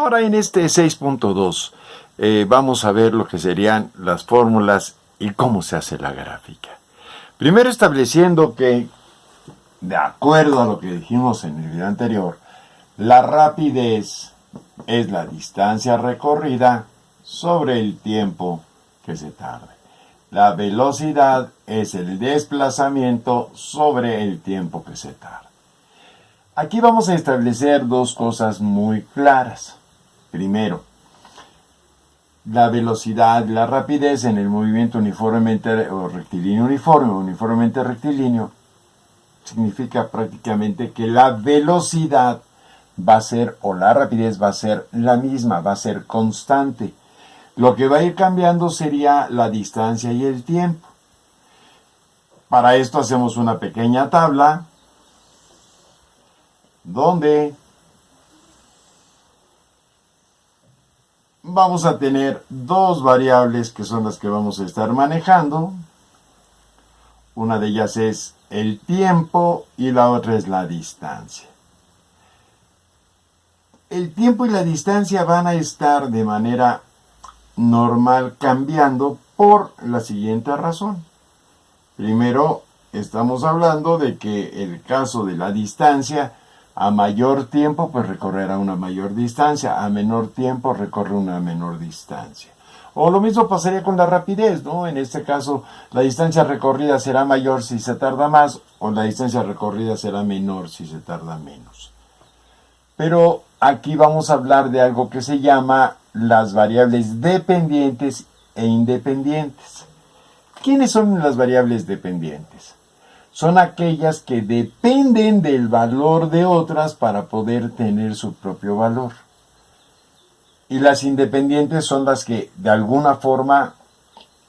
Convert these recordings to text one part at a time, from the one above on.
Ahora en este 6.2 vamos a ver lo que serían las fórmulas y cómo se hace la gráfica. Primero estableciendo que, de acuerdo a lo que dijimos en el video anterior, la rapidez es la distancia recorrida sobre el tiempo que se tarde. La velocidad es el desplazamiento sobre el tiempo que se tarde. Aquí vamos a establecer dos cosas muy claras. Primero, la velocidad y la rapidez en el movimiento uniformemente uniformemente rectilíneo, significa prácticamente que la velocidad va a ser, o la rapidez va a ser la misma, va a ser constante. Lo que va a ir cambiando sería la distancia y el tiempo. Para esto hacemos una pequeña tabla donde vamos a tener dos variables que son las que vamos a estar manejando. Una de ellas es el tiempo y la otra es la distancia. El tiempo y la distancia van a estar de manera normal cambiando por la siguiente razón. Primero, estamos hablando de que el caso de la distancia, a mayor tiempo pues recorrerá una mayor distancia, a menor tiempo recorre una menor distancia. O lo mismo pasaría con la rapidez, ¿no? En este caso, la distancia recorrida será mayor si se tarda más, o la distancia recorrida será menor si se tarda menos. Pero aquí vamos a hablar de algo que se llama las variables dependientes e independientes. ¿Quiénes son las variables dependientes? Son aquellas que dependen del valor de otras para poder tener su propio valor. Y las independientes son las que de alguna forma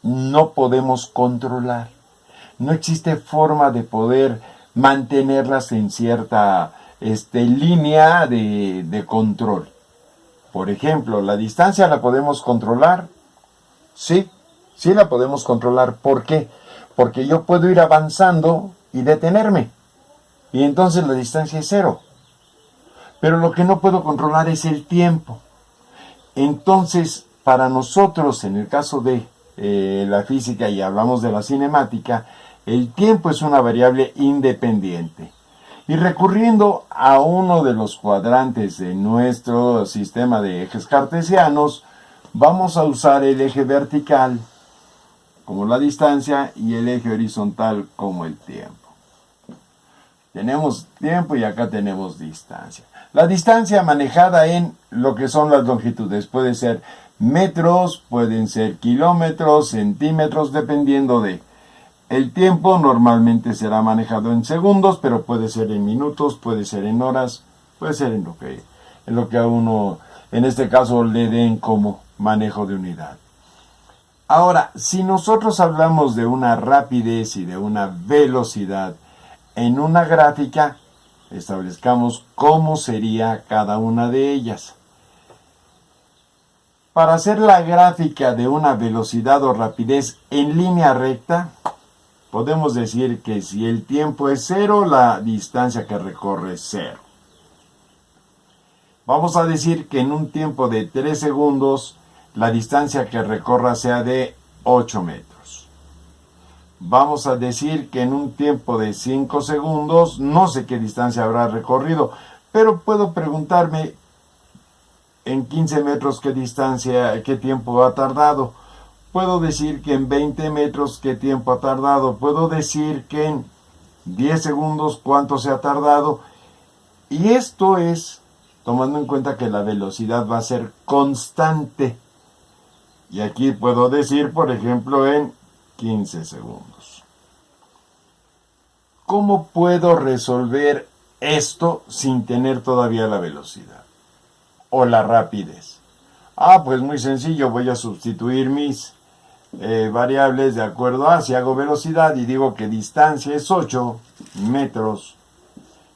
no podemos controlar. No existe forma de poder mantenerlas en cierta línea de control. Por ejemplo, la distancia la podemos controlar. Sí la podemos controlar. ¿Por qué? Porque yo puedo ir avanzando y detenerme. Y entonces la distancia es 0. Pero lo que no puedo controlar es el tiempo. Entonces, para nosotros, en el caso de la física y hablamos de la cinemática, el tiempo es una variable independiente. Y recurriendo a uno de los cuadrantes de nuestro sistema de ejes cartesianos, vamos a usar el eje vertical como la distancia y el eje horizontal como el tiempo. Tenemos tiempo y acá tenemos distancia. La distancia manejada en lo que son las longitudes puede ser metros, pueden ser kilómetros, centímetros, dependiendo de. El tiempo normalmente será manejado en segundos, pero puede ser en minutos, puede ser en horas, puede ser en lo que a uno, en este caso, le den como manejo de unidad. Ahora, si nosotros hablamos de una rapidez y de una velocidad en una gráfica, establezcamos cómo sería cada una de ellas. Para hacer la gráfica de una velocidad o rapidez en línea recta, podemos decir que si el tiempo es 0, la distancia que recorre es 0. Vamos a decir que en un tiempo de 3 segundos, la distancia que recorra sea de 8 metros. Vamos a decir que en un tiempo de 5 segundos, no sé qué distancia habrá recorrido, pero puedo preguntarme en 15 metros qué tiempo ha tardado. Puedo decir que en 20 metros qué tiempo ha tardado. Puedo decir que en 10 segundos cuánto se ha tardado. Y esto es tomando en cuenta que la velocidad va a ser constante. Y aquí puedo decir, por ejemplo, en 15 segundos. ¿Cómo puedo resolver esto sin tener todavía la velocidad o la rapidez? Pues muy sencillo, voy a sustituir mis variables de acuerdo a si hago velocidad y digo que distancia es 8 metros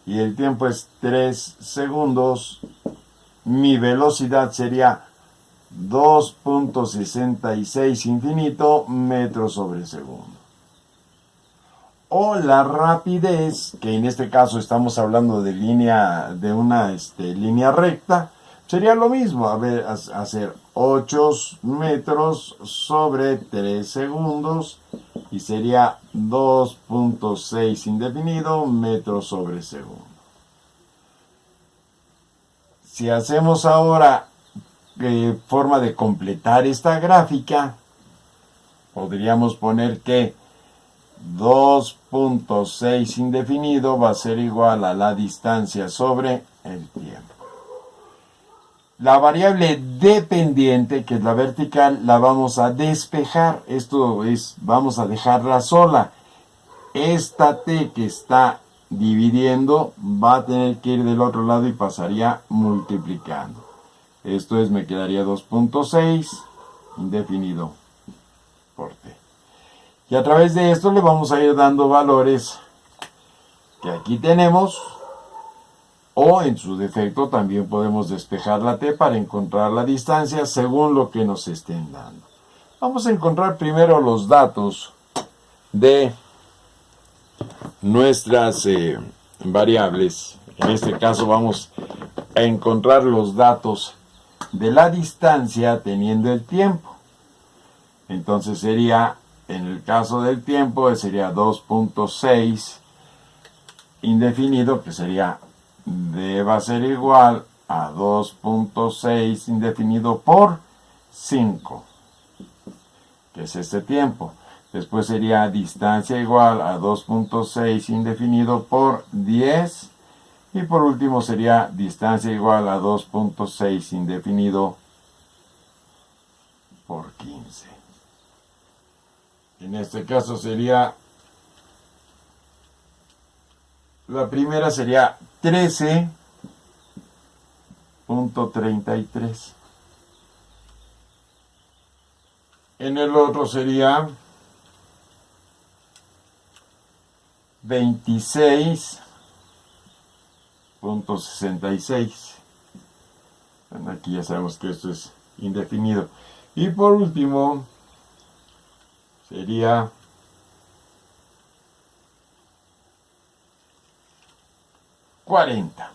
y el tiempo es 3 segundos, mi velocidad sería 2.66 infinito metros sobre segundo. O la rapidez, que en este caso estamos hablando de una línea recta, Sería lo mismo, a ver, hacer 8 metros sobre 3 segundos y sería 2.6 indefinido metros sobre segundo. Si hacemos ahora forma de completar esta gráfica, podríamos poner que 2.6 indefinido va a ser igual a la distancia sobre el tiempo. La variable dependiente, que es la vertical, la vamos a despejar. Esto es, vamos a dejarla sola. Esta t que está dividiendo va a tener que ir del otro lado y pasaría multiplicando. Esto es, me quedaría 2.6 indefinido por t. Y a través de esto le vamos a ir dando valores que aquí tenemos, o en su defecto también podemos despejar la t para encontrar la distancia según lo que nos estén dando. Vamos a encontrar primero los datos de nuestras variables. En este caso vamos a encontrar los datos de la distancia teniendo el tiempo. Entonces sería, en el caso del tiempo, sería 2.6 indefinido, que sería d va a ser igual a 2.6 indefinido por 5, que es este tiempo. Después sería distancia igual a 2.6 indefinido por 10. Y por último sería distancia igual a 2.6 indefinido por 15. En este caso sería, la primera sería 13.33. En el otro sería 26.66. Bueno, aquí ya sabemos que esto es indefinido. Y por último sería 40.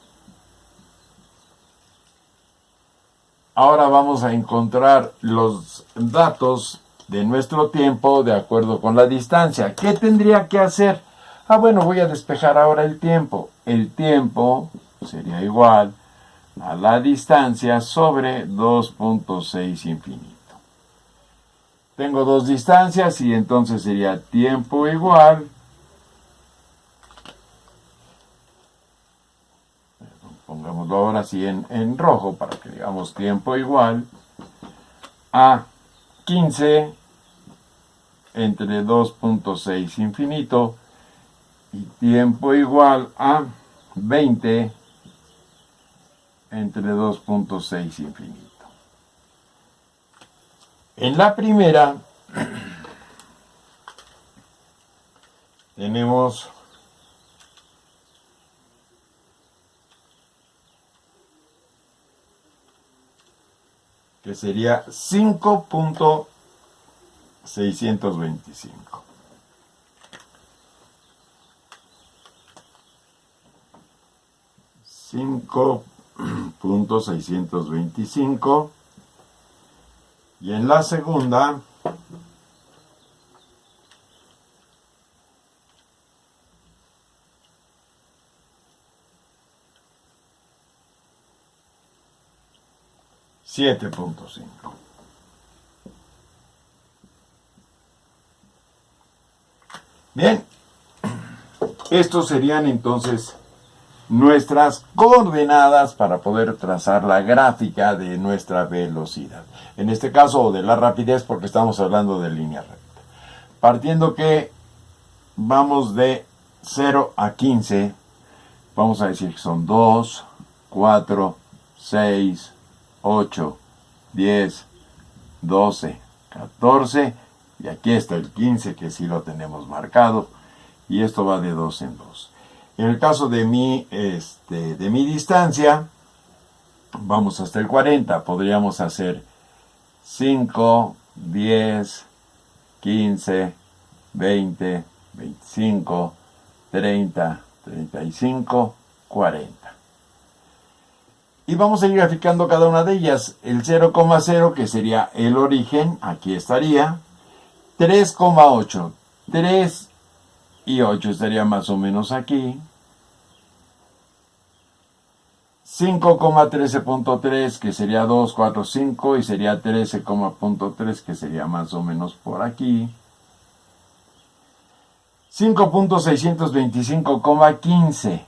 Ahora vamos a encontrar los datos de nuestro tiempo de acuerdo con la distancia. ¿Qué tendría que hacer? Bueno, voy a despejar ahora el tiempo. El tiempo sería igual a la distancia sobre 2.6 infinito. Tengo dos distancias y entonces sería tiempo igual, pongámoslo ahora así en rojo para que digamos tiempo igual a 15 entre 2.6 infinito y tiempo igual a 20 entre 2.6 infinito. En la primera tenemos que sería 5.625. .625 y en la segunda $7.5. Bien, estos serían entonces nuestras coordenadas para poder trazar la gráfica de nuestra velocidad. En este caso, o de la rapidez, porque estamos hablando de línea recta. Partiendo que vamos de 0 a 15, vamos a decir que son 2, 4, 6, 8, 10, 12, 14, y aquí está el 15 que sí lo tenemos marcado, y esto va de 2 en 2. En el caso de mi distancia, vamos hasta el 40, podríamos hacer 5, 10, 15, 20, 25, 30, 35, 40. Y vamos a ir graficando cada una de ellas. El 0,0, que sería el origen, aquí estaría. 3,8. 3 y 8 estaría más o menos aquí. 5,13.3, que sería 2, 4, 5, y sería 13,3, que sería más o menos por aquí. 5,625,15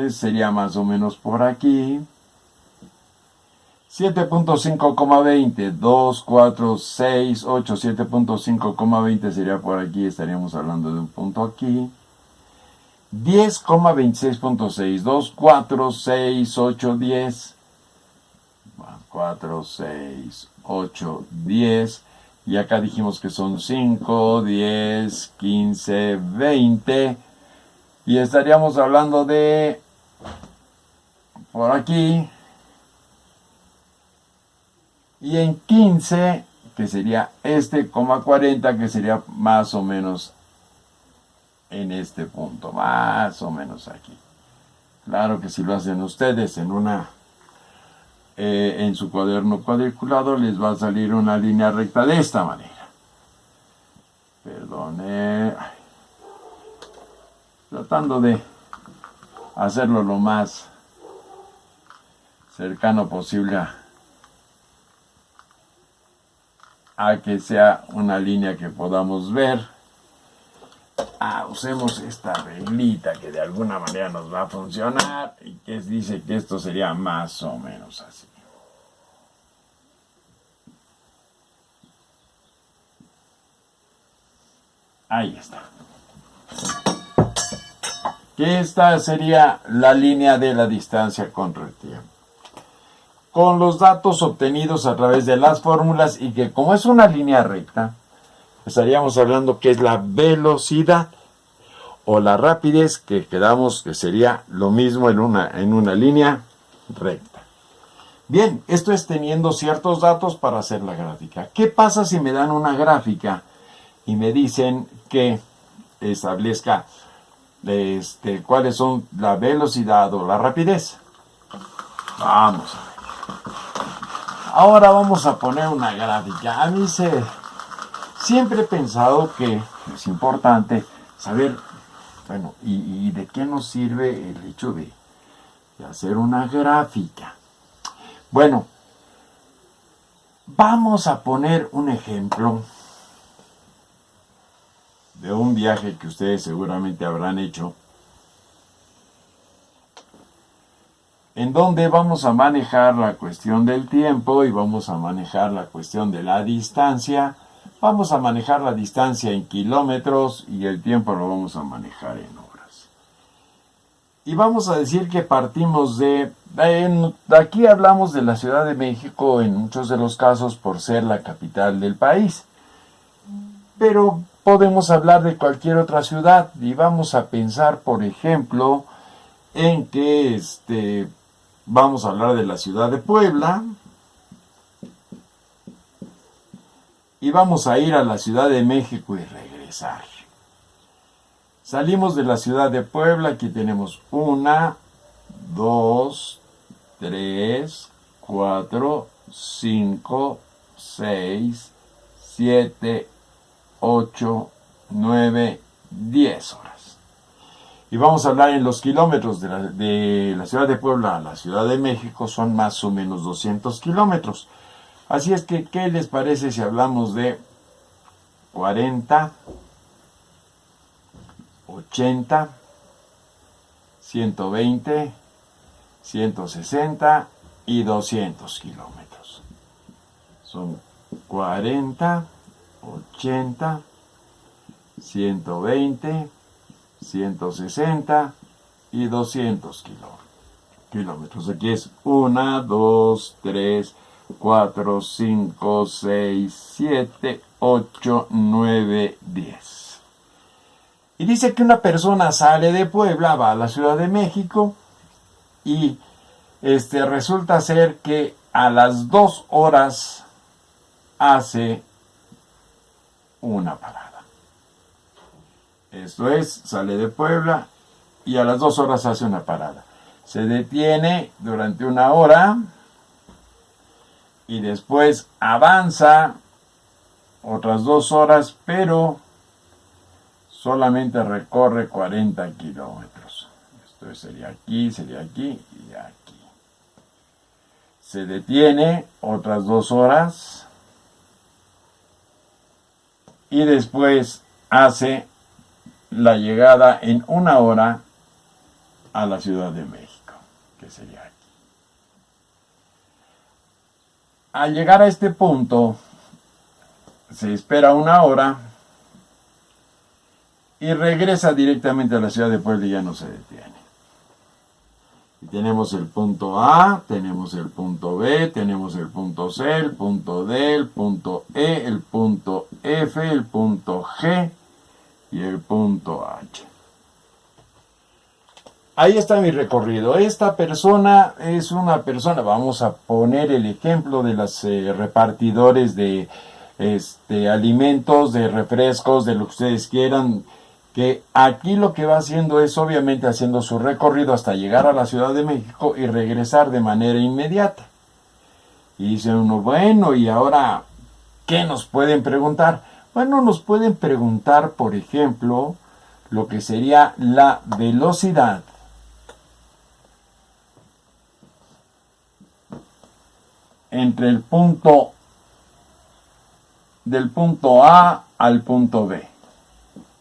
sería más o menos por aquí. 7,5,20, 2, 4, 6, 8, 7,5,20 sería por aquí, estaríamos hablando de un punto aquí. 10,26.6, 2, 4, 6, 8, 10. 4, 6, 8, 10. Y acá dijimos que son 5, 10, 15, 20. Y estaríamos hablando de por aquí. Y en 15, que sería este, 40, que sería más o menos en este punto, más o menos aquí. Claro que si lo hacen ustedes en su cuaderno cuadriculado, les va a salir una línea recta de esta manera. Perdone. Tratando de hacerlo lo más cercano posible a que sea una línea que podamos ver. Usemos esta reglita que de alguna manera nos va a funcionar y que dice que esto sería más o menos así. Ahí está. Que esta sería la línea de la distancia contra el tiempo. Con los datos obtenidos a través de las fórmulas y que como es una línea recta, estaríamos hablando que es la velocidad o la rapidez, que quedamos que sería lo mismo en una línea recta. Bien, esto es teniendo ciertos datos para hacer la gráfica. ¿Qué pasa si me dan una gráfica y me dicen que establezca cuáles son la velocidad o la rapidez? Vamos a ver. Ahora vamos a poner una gráfica. A mí siempre he pensado que es importante saber, bueno, y de qué nos sirve el hecho de hacer una gráfica. Bueno, vamos a poner un ejemplo de un viaje que ustedes seguramente habrán hecho, en donde vamos a manejar la cuestión del tiempo y vamos a manejar la cuestión de la distancia. Vamos a manejar la distancia en kilómetros y el tiempo lo vamos a manejar en horas. Y vamos a decir que partimos aquí hablamos de la Ciudad de México en muchos de los casos por ser la capital del país. Pero podemos hablar de cualquier otra ciudad y vamos a pensar, por ejemplo, en que vamos a hablar de la ciudad de Puebla y vamos a ir a la Ciudad de México y regresar. Salimos de la ciudad de Puebla, aquí tenemos 1, 2, 3, 4, 5, 6, 7, 8, 9, 10 horas. Y vamos a hablar en los kilómetros de la ciudad de Puebla a la Ciudad de México, son más o menos 200 kilómetros. Así es que, ¿qué les parece si hablamos de 40, 80, 120, 160 y 200 kilómetros? Son 40, 80, 120, 160 y 200 kilómetros. Aquí es 1, 2, 3, 4, 5, 6, 7, 8, 9, 10. Y dice que una persona sale de Puebla, va a la Ciudad de México y resulta ser que a las 2 horas hace una parada. Esto es, sale de Puebla y a las 2 horas hace una parada. Se detiene durante 1 hora y después avanza otras 2 horas, pero solamente recorre 40 kilómetros. Esto sería aquí y aquí. Se detiene otras 2 horas y después hace la llegada en 1 hora a la Ciudad de México, que sería aquí. Al llegar a este punto, se espera 1 hora y regresa directamente a la ciudad de Puebla y ya no se detiene. Y tenemos el punto A, tenemos el punto B, tenemos el punto C, el punto D, el punto E, el punto F, el punto G y el punto H. Ahí está mi recorrido. Esta persona es una persona, vamos a poner el ejemplo de los repartidores de alimentos, de refrescos, de lo que ustedes quieran, que aquí lo que va haciendo es obviamente haciendo su recorrido hasta llegar a la Ciudad de México y regresar de manera inmediata. Y dice uno, bueno, ¿y ahora qué nos pueden preguntar? Bueno, nos pueden preguntar, por ejemplo, lo que sería la velocidad entre el punto del punto A al punto B.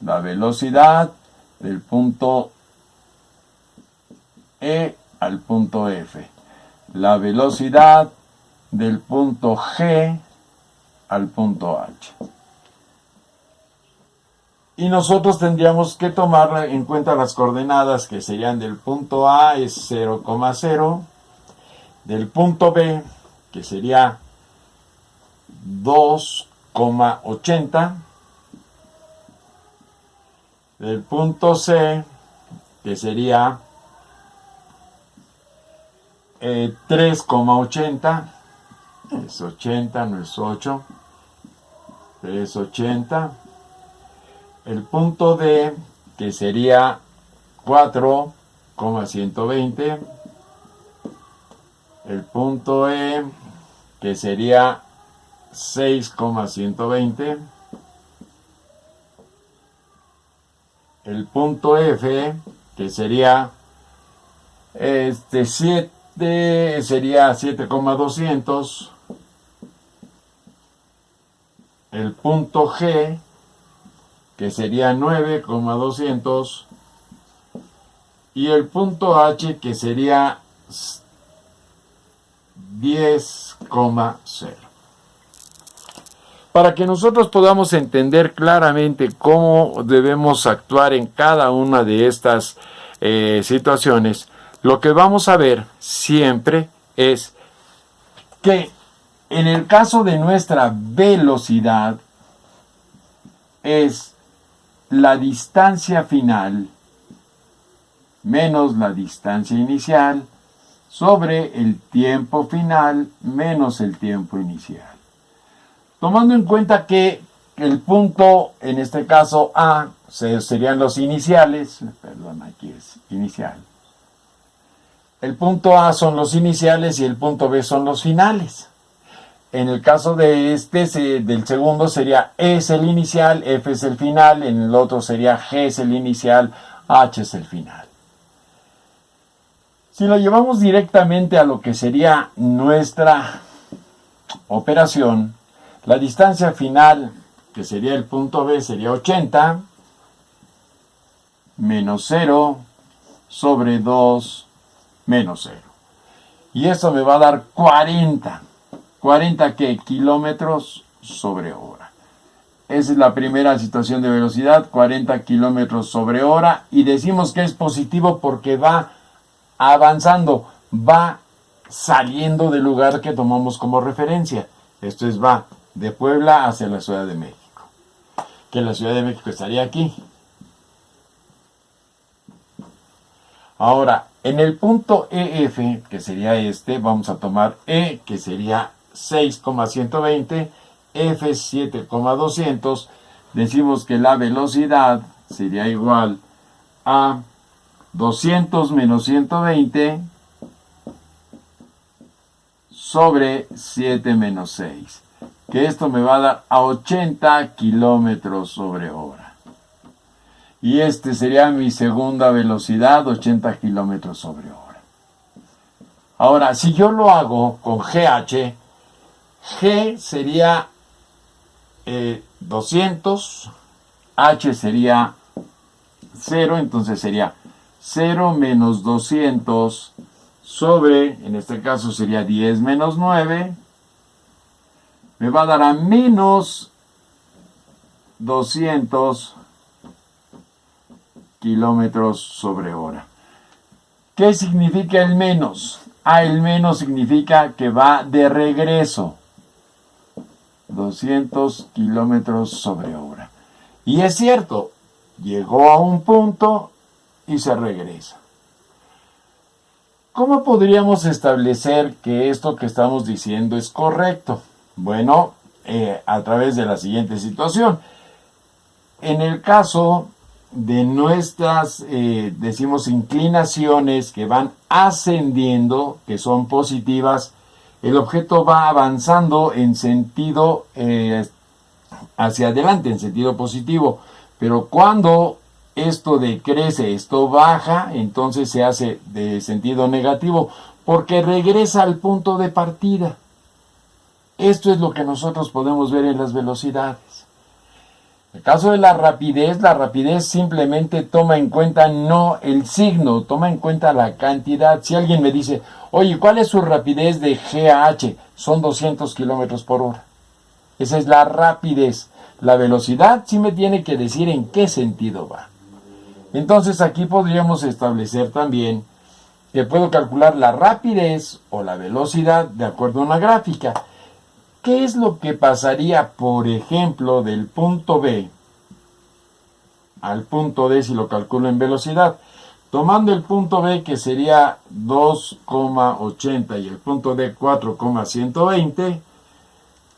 La velocidad del punto E al punto F. La velocidad del punto G al punto H. Y nosotros tendríamos que tomar en cuenta las coordenadas que serían del punto A es 0,0, del punto B que sería 2,80, del punto C que sería 3,80, es 80, no es 8, 3,80, el punto D que sería 4,120, el punto E que sería 6,120, el punto F que sería 7,200, el punto G que sería 9,200 y el punto H que sería 10,0. Para que nosotros podamos entender claramente cómo debemos actuar en cada una de estas situaciones, lo que vamos a ver siempre es que en el caso de nuestra velocidad es la distancia final menos la distancia inicial sobre el tiempo final menos el tiempo inicial. Tomando en cuenta que el punto, en este caso A, serían los iniciales, perdón, aquí es inicial. El punto A son los iniciales y el punto B son los finales. En el caso de del segundo sería E es el inicial, F es el final, en el otro sería G es el inicial, H es el final. Si lo llevamos directamente a lo que sería nuestra operación, la distancia final, que sería el punto B, sería 80 menos 0 sobre 2 menos 0. Y eso me va a dar 40. ¿40 qué? Kilómetros sobre hora. Esa es la primera situación de velocidad, 40 kilómetros sobre hora. Y decimos que es positivo porque va avanzando, va saliendo del lugar que tomamos como referencia. Esto es, va de Puebla hacia la Ciudad de México. Que la Ciudad de México estaría aquí. Ahora, en el punto EF, que sería vamos a tomar E, que sería 6,120, F 7,200. Decimos que la velocidad sería igual a 200 menos 120 sobre 7 menos 6. Que esto me va a dar a 80 kilómetros sobre hora. Y este sería mi segunda velocidad, 80 kilómetros sobre hora. Ahora, si yo lo hago con GH, G sería 200, H sería 0, entonces sería 0 menos 200 sobre, en este caso sería 10 menos 9, me va a dar a menos 200 kilómetros sobre hora. ¿Qué significa el menos? El menos significa que va de regreso. 200 kilómetros sobre hora. Y es cierto, llegó a un punto y se regresa. ¿Cómo podríamos establecer que esto que estamos diciendo es correcto? Bueno, a través de la siguiente situación. En el caso de nuestras, decimos, inclinaciones que van ascendiendo, que son positivas, el objeto va avanzando en sentido hacia adelante, en sentido positivo. Pero cuando esto decrece, esto baja, entonces se hace de sentido negativo, porque regresa al punto de partida. Esto es lo que nosotros podemos ver en las velocidades. En el caso de la rapidez simplemente toma en cuenta no el signo, toma en cuenta la cantidad. Si alguien me dice, oye, ¿cuál es su rapidez de GH? Son 200 kilómetros por hora. Esa es la rapidez. La velocidad sí me tiene que decir en qué sentido va. Entonces aquí podríamos establecer también que puedo calcular la rapidez o la velocidad de acuerdo a una gráfica. ¿Qué es lo que pasaría, por ejemplo, del punto B al punto D si lo calculo en velocidad? Tomando el punto B, que sería 2,80 y el punto D 4,120,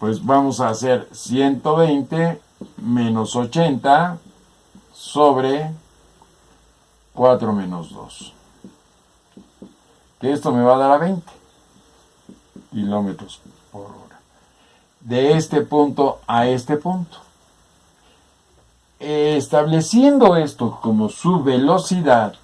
pues vamos a hacer 120 menos 80 sobre 4 menos 2. Que esto me va a dar a 20 kilómetros por hora. De este punto a este punto. Estableciendo esto como su velocidad,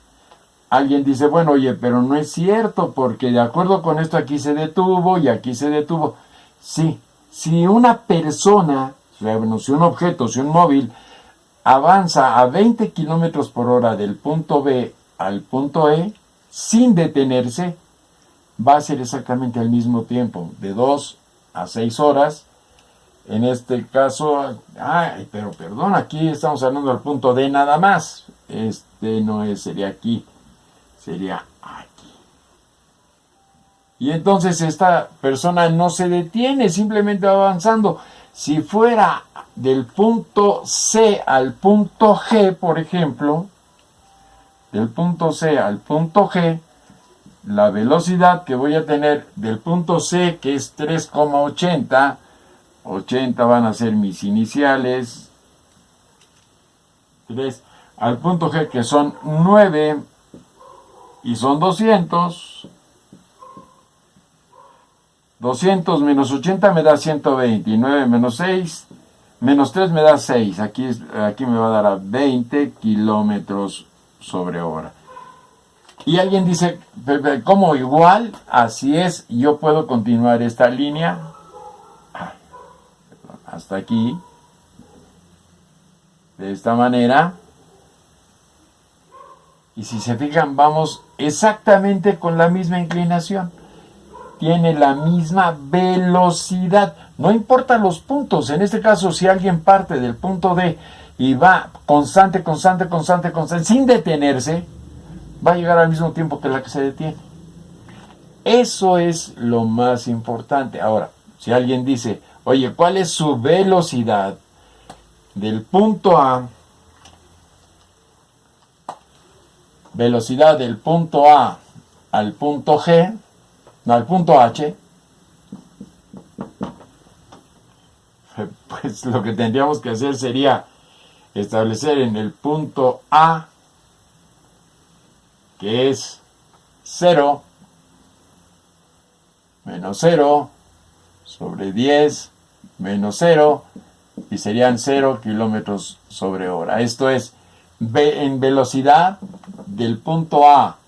alguien dice, bueno, oye, pero no es cierto, porque de acuerdo con esto aquí se detuvo y aquí se detuvo. Sí, si una persona, bueno, si un objeto, si un móvil, avanza a 20 kilómetros por hora del punto B al punto E, sin detenerse, va a ser exactamente al mismo tiempo, de 2 a 6 horas. En este caso, pero perdón, aquí estamos hablando del punto D nada más. No es, sería aquí, sería aquí. Y entonces esta persona no se detiene, simplemente va avanzando. Si fuera del punto C al punto G, por ejemplo, del punto C al punto G, la velocidad que voy a tener del punto C, que es 3,80, 80 van a ser mis iniciales, 3, al punto G, que son 9 y son 200. 200 menos 80 me da 129 menos 6, menos 3 me da 6. Aquí me va a dar a 20 kilómetros sobre hora. Y alguien dice, ¿cómo igual? Así es, yo puedo continuar esta línea hasta aquí, de esta manera. Y si se fijan, vamos exactamente con la misma inclinación. Tiene la misma velocidad. No importa los puntos. En este caso, si alguien parte del punto D y va constante, sin detenerse, va a llegar al mismo tiempo que la que se detiene. Eso es lo más importante. Ahora, si alguien dice, oye, ¿cuál es su velocidad del punto A? Velocidad del punto A al punto G, no, al punto H. Pues lo que tendríamos que hacer sería establecer en el punto A que es 0 menos 0 sobre 10 menos 0, y serían 0 kilómetros sobre hora. Esto es en velocidad del punto A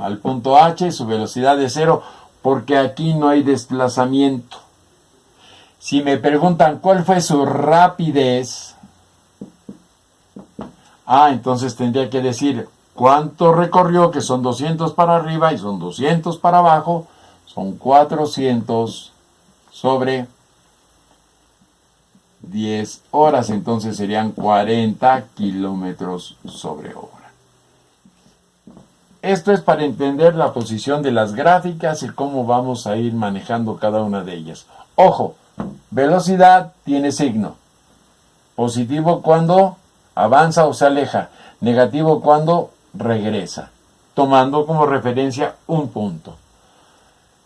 al punto H, su velocidad es 0, porque aquí no hay desplazamiento. Si me preguntan cuál fue su rapidez, entonces tendría que decir cuánto recorrió, que son 200 para arriba y son 200 para abajo, son 400 sobre 10 horas, entonces serían 40 kilómetros sobre hora. Esto es para entender la posición de las gráficas y cómo vamos a ir manejando cada una de ellas. Ojo, velocidad tiene signo. Positivo cuando avanza o se aleja. Negativo cuando regresa. Tomando como referencia un punto.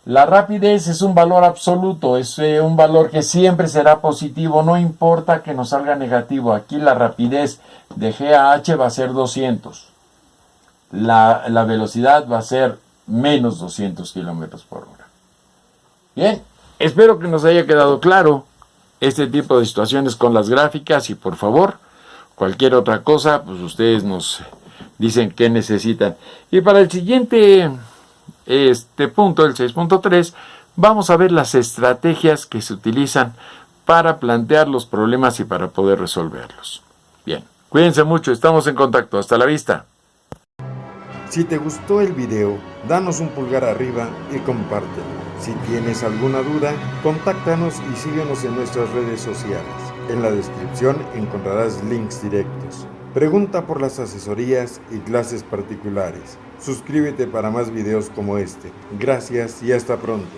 La rapidez es un valor absoluto. Es un valor que siempre será positivo. No importa que nos salga negativo. Aquí la rapidez de G a H va a ser 200. La velocidad va a ser menos 200 kilómetros por hora. Bien, espero que nos haya quedado claro este tipo de situaciones con las gráficas, y por favor, cualquier otra cosa, pues ustedes nos dicen qué necesitan. Y para el siguiente punto, el 6.3, vamos a ver las estrategias que se utilizan para plantear los problemas y para poder resolverlos. Bien, cuídense mucho, estamos en contacto. Hasta la vista. Si te gustó el video, danos un pulgar arriba y compártelo. Si tienes alguna duda, contáctanos y síguenos en nuestras redes sociales. En la descripción encontrarás links directos. Pregunta por las asesorías y clases particulares. Suscríbete para más videos como este. Gracias y hasta pronto.